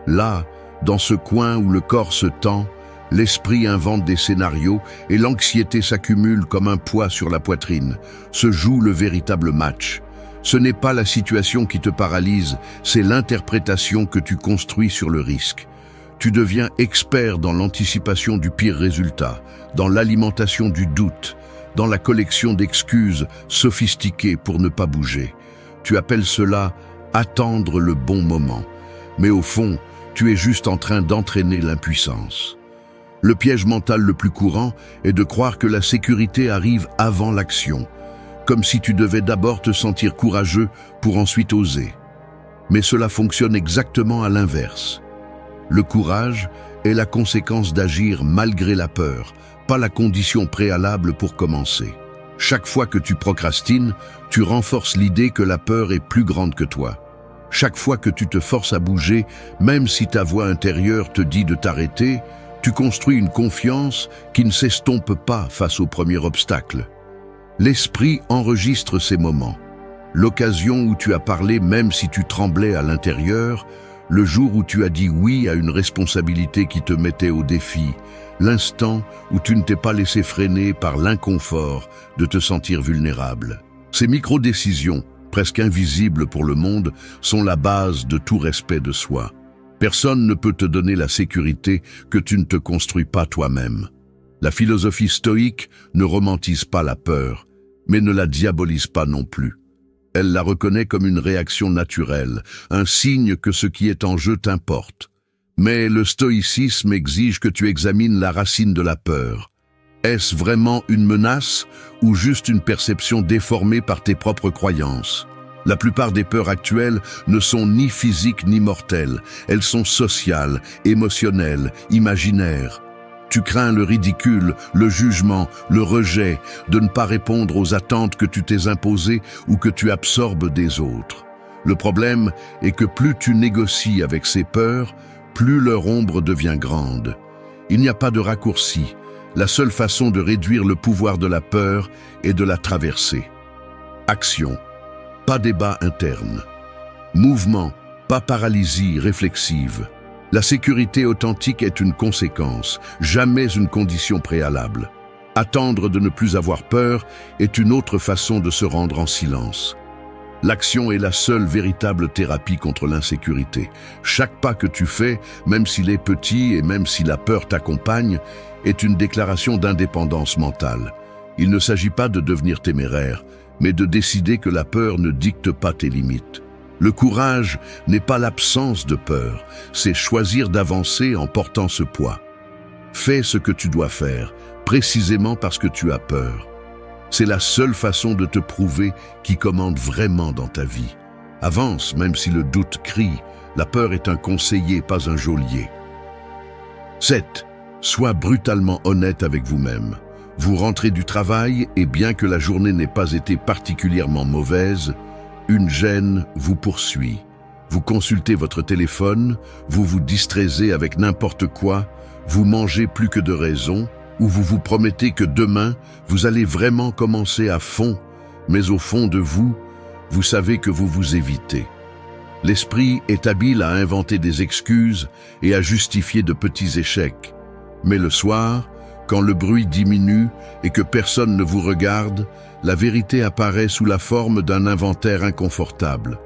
Là, dans ce coin où le corps se tend, l'esprit invente des scénarios et l'anxiété s'accumule comme un poids sur la poitrine. Se joue le véritable match. Ce n'est pas la situation qui te paralyse, c'est l'interprétation que tu construis sur le risque. Tu deviens expert dans l'anticipation du pire résultat, dans l'alimentation du doute, dans la collection d'excuses sophistiquées pour ne pas bouger. Tu appelles cela « attendre le bon moment ». Mais au fond, tu es juste en train d'entraîner l'impuissance. Le piège mental le plus courant est de croire que la sécurité arrive avant l'action, comme si tu devais d'abord te sentir courageux pour ensuite oser. Mais cela fonctionne exactement à l'inverse. Le courage est la conséquence d'agir malgré la peur, pas la condition préalable pour commencer. Chaque fois que tu procrastines, tu renforces l'idée que la peur est plus grande que toi. Chaque fois que tu te forces à bouger, même si ta voix intérieure te dit de t'arrêter, tu construis une confiance qui ne s'estompe pas face au premier obstacle. L'esprit enregistre ces moments. L'occasion où tu as parlé même si tu tremblais à l'intérieur, le jour où tu as dit oui à une responsabilité qui te mettait au défi, l'instant où tu ne t'es pas laissé freiner par l'inconfort de te sentir vulnérable. Ces micro-décisions, presque invisibles pour le monde, sont la base de tout respect de soi. Personne ne peut te donner la sécurité que tu ne te construis pas toi-même. La philosophie stoïque ne romantise pas la peur, mais ne la diabolise pas non plus. Elle la reconnaît comme une réaction naturelle, un signe que ce qui est en jeu t'importe. Mais le stoïcisme exige que tu examines la racine de la peur. Est-ce vraiment une menace ou juste une perception déformée par tes propres croyances ? La plupart des peurs actuelles ne sont ni physiques ni mortelles. Elles sont sociales, émotionnelles, imaginaires. Tu crains le ridicule, le jugement, le rejet, de ne pas répondre aux attentes que tu t'es imposées ou que tu absorbes des autres. Le problème est que plus tu négocies avec ces peurs, plus leur ombre devient grande. Il n'y a pas de raccourci. La seule façon de réduire le pouvoir de la peur est de la traverser. Action, pas débat interne. Mouvement, pas paralysie réflexive. La sécurité authentique est une conséquence, jamais une condition préalable. Attendre de ne plus avoir peur est une autre façon de se rendre en silence. L'action est la seule véritable thérapie contre l'insécurité. Chaque pas que tu fais, même s'il est petit et même si la peur t'accompagne, est une déclaration d'indépendance mentale. Il ne s'agit pas de devenir téméraire, mais de décider que la peur ne dicte pas tes limites. Le courage n'est pas l'absence de peur, c'est choisir d'avancer en portant ce poids. Fais ce que tu dois faire, précisément parce que tu as peur. C'est la seule façon de te prouver qui commande vraiment dans ta vie. Avance, même si le doute crie. La peur est un conseiller, pas un geôlier. 7. Sois brutalement honnête avec vous-même. Vous rentrez du travail et bien que la journée n'ait pas été particulièrement mauvaise, une gêne vous poursuit. Vous consultez votre téléphone, vous vous distraisez avec n'importe quoi, vous mangez plus que de raison, où vous vous promettez que demain, vous allez vraiment commencer à fond, mais au fond de vous, vous savez que vous vous évitez. L'esprit est habile à inventer des excuses et à justifier de petits échecs. Mais le soir, quand le bruit diminue et que personne ne vous regarde, la vérité apparaît sous la forme d'un inventaire inconfortable.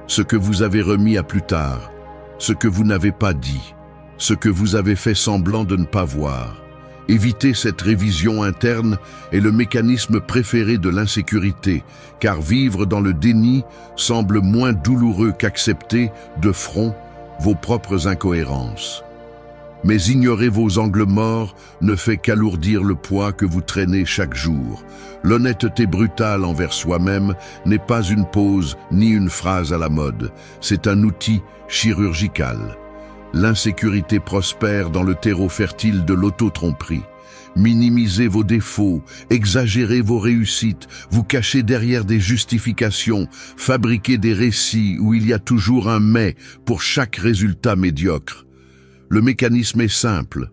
Ce que vous avez remis à plus tard, ce que vous n'avez pas dit, ce que vous avez fait semblant de ne pas voir. Éviter cette révision interne est le mécanisme préféré de l'insécurité, car vivre dans le déni semble moins douloureux qu'accepter de front vos propres incohérences. Mais ignorer vos angles morts ne fait qu'alourdir le poids que vous traînez chaque jour. L'honnêteté brutale envers soi-même n'est pas une pose ni une phrase à la mode, c'est un outil chirurgical. L'insécurité prospère dans le terreau fertile de l'auto-tromperie. Minimisez vos défauts, exagérez vos réussites, vous cachez derrière des justifications, fabriquez des récits où il y a toujours un « mais » pour chaque résultat médiocre. Le mécanisme est simple.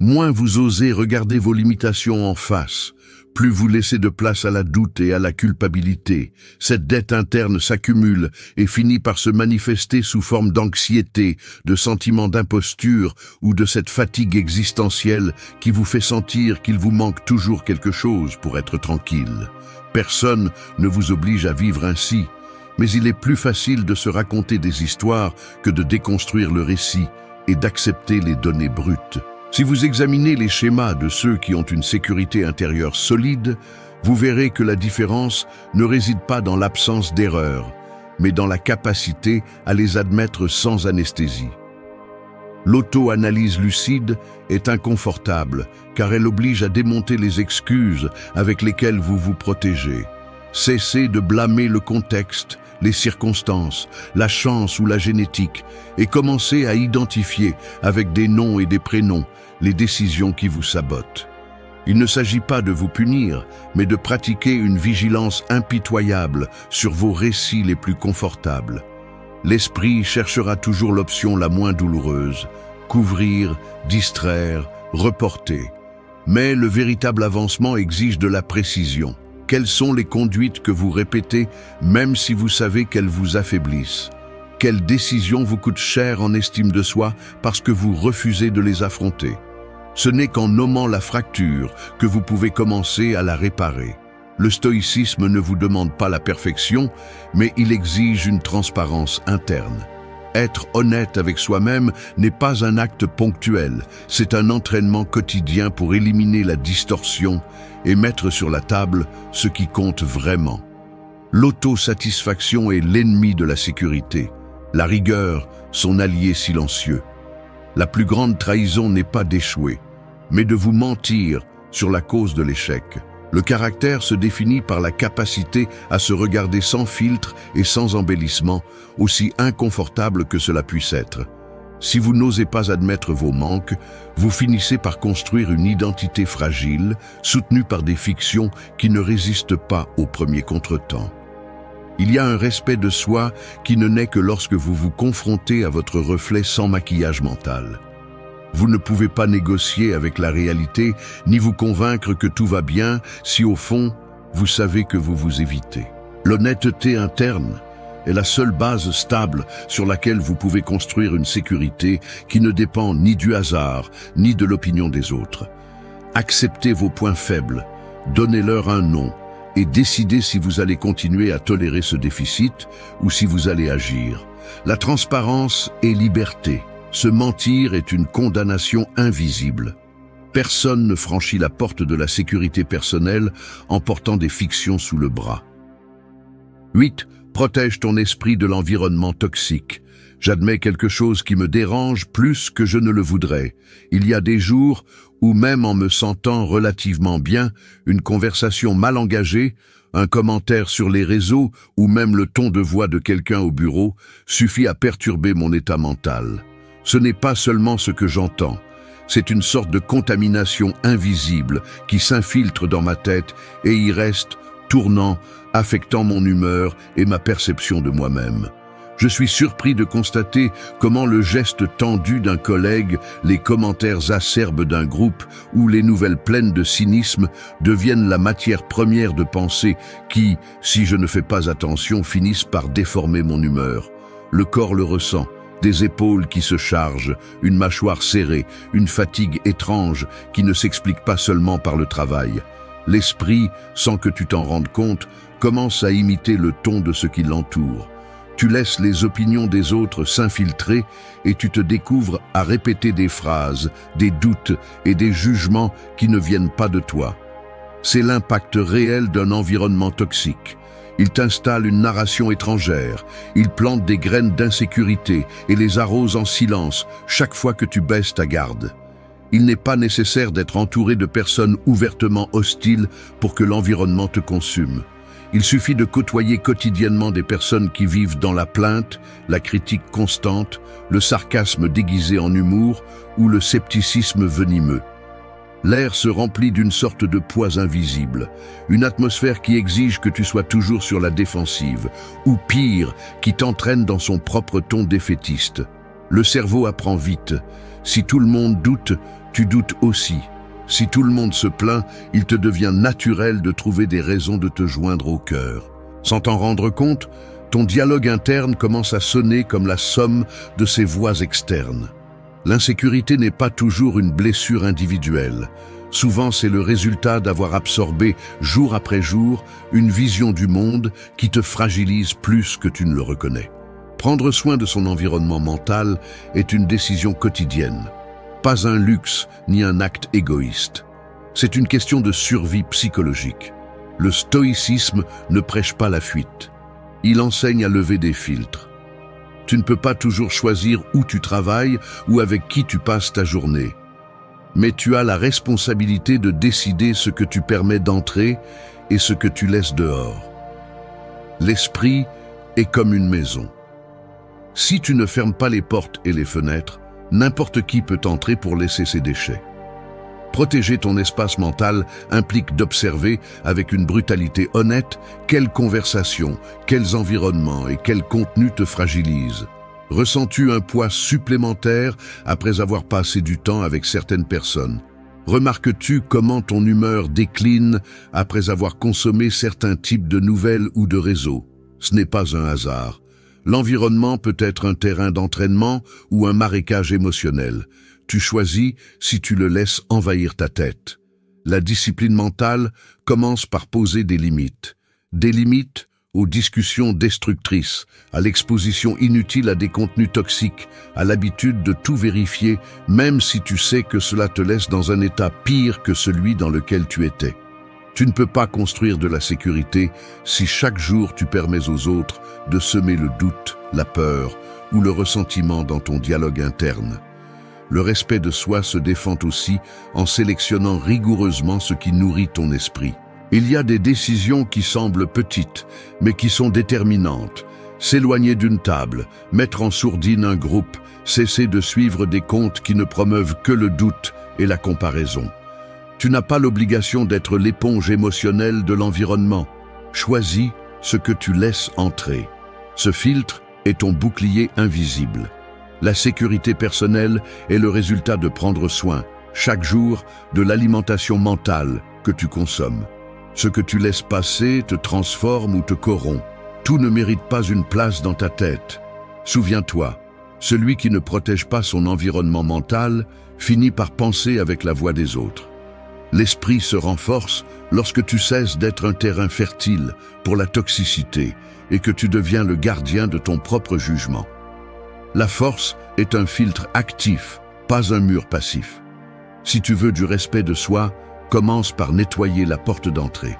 Moins vous osez regarder vos limitations en face, plus vous laissez de place à la doute et à la culpabilité. Cette dette interne s'accumule et finit par se manifester sous forme d'anxiété, de sentiment d'imposture ou de cette fatigue existentielle qui vous fait sentir qu'il vous manque toujours quelque chose pour être tranquille. Personne ne vous oblige à vivre ainsi, mais il est plus facile de se raconter des histoires que de déconstruire le récit et d'accepter les données brutes. Si vous examinez les schémas de ceux qui ont une sécurité intérieure solide, vous verrez que la différence ne réside pas dans l'absence d'erreurs, mais dans la capacité à les admettre sans anesthésie. L'auto-analyse lucide est inconfortable, car elle oblige à démonter les excuses avec lesquelles vous vous protégez. Cessez de blâmer le contexte, les circonstances, la chance ou la génétique, et commencez à identifier, avec des noms et des prénoms, les décisions qui vous sabotent. Il ne s'agit pas de vous punir, mais de pratiquer une vigilance impitoyable sur vos récits les plus confortables. L'esprit cherchera toujours l'option la moins douloureuse, couvrir, distraire, reporter. Mais le véritable avancement exige de la précision. Quelles sont les conduites que vous répétez, même si vous savez qu'elles vous affaiblissent? Quelles décisions vous coûtent cher en estime de soi parce que vous refusez de les affronter? Ce n'est qu'en nommant la fracture que vous pouvez commencer à la réparer. Le stoïcisme ne vous demande pas la perfection, mais il exige une transparence interne. Être honnête avec soi-même n'est pas un acte ponctuel, c'est un entraînement quotidien pour éliminer la distorsion et mettre sur la table ce qui compte vraiment. L'autosatisfaction est l'ennemi de la sécurité, la rigueur, son allié silencieux. La plus grande trahison n'est pas d'échouer, mais de vous mentir sur la cause de l'échec. Le caractère se définit par la capacité à se regarder sans filtre et sans embellissement, aussi inconfortable que cela puisse être. Si vous n'osez pas admettre vos manques, vous finissez par construire une identité fragile, soutenue par des fictions qui ne résistent pas au premier contretemps. Il y a un respect de soi qui ne naît que lorsque vous vous confrontez à votre reflet sans maquillage mental. Vous ne pouvez pas négocier avec la réalité, ni vous convaincre que tout va bien si au fond, vous savez que vous vous évitez. L'honnêteté interne est la seule base stable sur laquelle vous pouvez construire une sécurité qui ne dépend ni du hasard, ni de l'opinion des autres. Acceptez vos points faibles, donnez-leur un nom et décidez si vous allez continuer à tolérer ce déficit ou si vous allez agir. La transparence est liberté. Se mentir est une condamnation invisible. Personne ne franchit la porte de la sécurité personnelle en portant des fictions sous le bras. 8. Protège ton esprit de l'environnement toxique. J'admets quelque chose qui me dérange plus que je ne le voudrais. Il y a des jours où même en me sentant relativement bien, une conversation mal engagée, un commentaire sur les réseaux ou même le ton de voix de quelqu'un au bureau suffit à perturber mon état mental. Ce n'est pas seulement ce que j'entends, c'est une sorte de contamination invisible qui s'infiltre dans ma tête et y reste, tournant, affectant mon humeur et ma perception de moi-même. Je suis surpris de constater comment le geste tendu d'un collègue, les commentaires acerbes d'un groupe ou les nouvelles pleines de cynisme deviennent la matière première de pensée qui, si je ne fais pas attention, finissent par déformer mon humeur. Le corps le ressent, des épaules qui se chargent, une mâchoire serrée, une fatigue étrange qui ne s'explique pas seulement par le travail. L'esprit, sans que tu t'en rendes compte, commence à imiter le ton de ce qui l'entoure. Tu laisses les opinions des autres s'infiltrer et tu te découvres à répéter des phrases, des doutes et des jugements qui ne viennent pas de toi. C'est l'impact réel d'un environnement toxique. Il t'installe une narration étrangère, il plante des graines d'insécurité et les arrose en silence chaque fois que tu baisses ta garde. Il n'est pas nécessaire d'être entouré de personnes ouvertement hostiles pour que l'environnement te consume. Il suffit de côtoyer quotidiennement des personnes qui vivent dans la plainte, la critique constante, le sarcasme déguisé en humour ou le scepticisme venimeux. L'air se remplit d'une sorte de poids invisible, une atmosphère qui exige que tu sois toujours sur la défensive, ou pire, qui t'entraîne dans son propre ton défaitiste. Le cerveau apprend vite. Si tout le monde doute, tu doutes aussi. Si tout le monde se plaint, il te devient naturel de trouver des raisons de te joindre au cœur. Sans t'en rendre compte, ton dialogue interne commence à sonner comme la somme de ces voix externes. L'insécurité n'est pas toujours une blessure individuelle. Souvent, c'est le résultat d'avoir absorbé, jour après jour, une vision du monde qui te fragilise plus que tu ne le reconnais. Prendre soin de son environnement mental est une décision quotidienne. Pas un luxe ni un acte égoïste. C'est une question de survie psychologique. Le stoïcisme ne prêche pas la fuite. Il enseigne à lever des filtres. Tu ne peux pas toujours choisir où tu travailles ou avec qui tu passes ta journée. Mais tu as la responsabilité de décider ce que tu permets d'entrer et ce que tu laisses dehors. L'esprit est comme une maison. Si tu ne fermes pas les portes et les fenêtres, n'importe qui peut entrer pour laisser ses déchets. Protéger ton espace mental implique d'observer avec une brutalité honnête quelles conversations, quels environnements et quels contenus te fragilisent. Ressens-tu un poids supplémentaire après avoir passé du temps avec certaines personnes? Remarques-tu comment ton humeur décline après avoir consommé certains types de nouvelles ou de réseaux? Ce n'est pas un hasard. L'environnement peut être un terrain d'entraînement ou un marécage émotionnel. Tu choisis si tu le laisses envahir ta tête. La discipline mentale commence par poser des limites. Des limites aux discussions destructrices, à l'exposition inutile à des contenus toxiques, à l'habitude de tout vérifier, même si tu sais que cela te laisse dans un état pire que celui dans lequel tu étais. Tu ne peux pas construire de la sécurité si chaque jour tu permets aux autres de semer le doute, la peur ou le ressentiment dans ton dialogue interne. Le respect de soi se défend aussi en sélectionnant rigoureusement ce qui nourrit ton esprit. Il y a des décisions qui semblent petites, mais qui sont déterminantes. S'éloigner d'une table, mettre en sourdine un groupe, cesser de suivre des comptes qui ne promeuvent que le doute et la comparaison. Tu n'as pas l'obligation d'être l'éponge émotionnelle de l'environnement. Choisis ce que tu laisses entrer. Ce filtre est ton bouclier invisible. La sécurité personnelle est le résultat de prendre soin, chaque jour, de l'alimentation mentale que tu consommes. Ce que tu laisses passer te transforme ou te corrompt. Tout ne mérite pas une place dans ta tête. Souviens-toi, celui qui ne protège pas son environnement mental finit par penser avec la voix des autres. L'esprit se renforce lorsque tu cesses d'être un terrain fertile pour la toxicité et que tu deviens le gardien de ton propre jugement. La force est un filtre actif, pas un mur passif. Si tu veux du respect de soi, commence par nettoyer la porte d'entrée.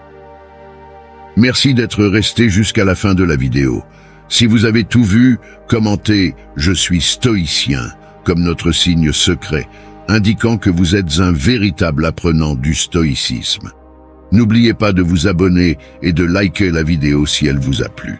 Merci d'être resté jusqu'à la fin de la vidéo. Si vous avez tout vu, commentez « Je suis stoïcien » comme notre signe secret, indiquant que vous êtes un véritable apprenant du stoïcisme. N'oubliez pas de vous abonner et de liker la vidéo si elle vous a plu.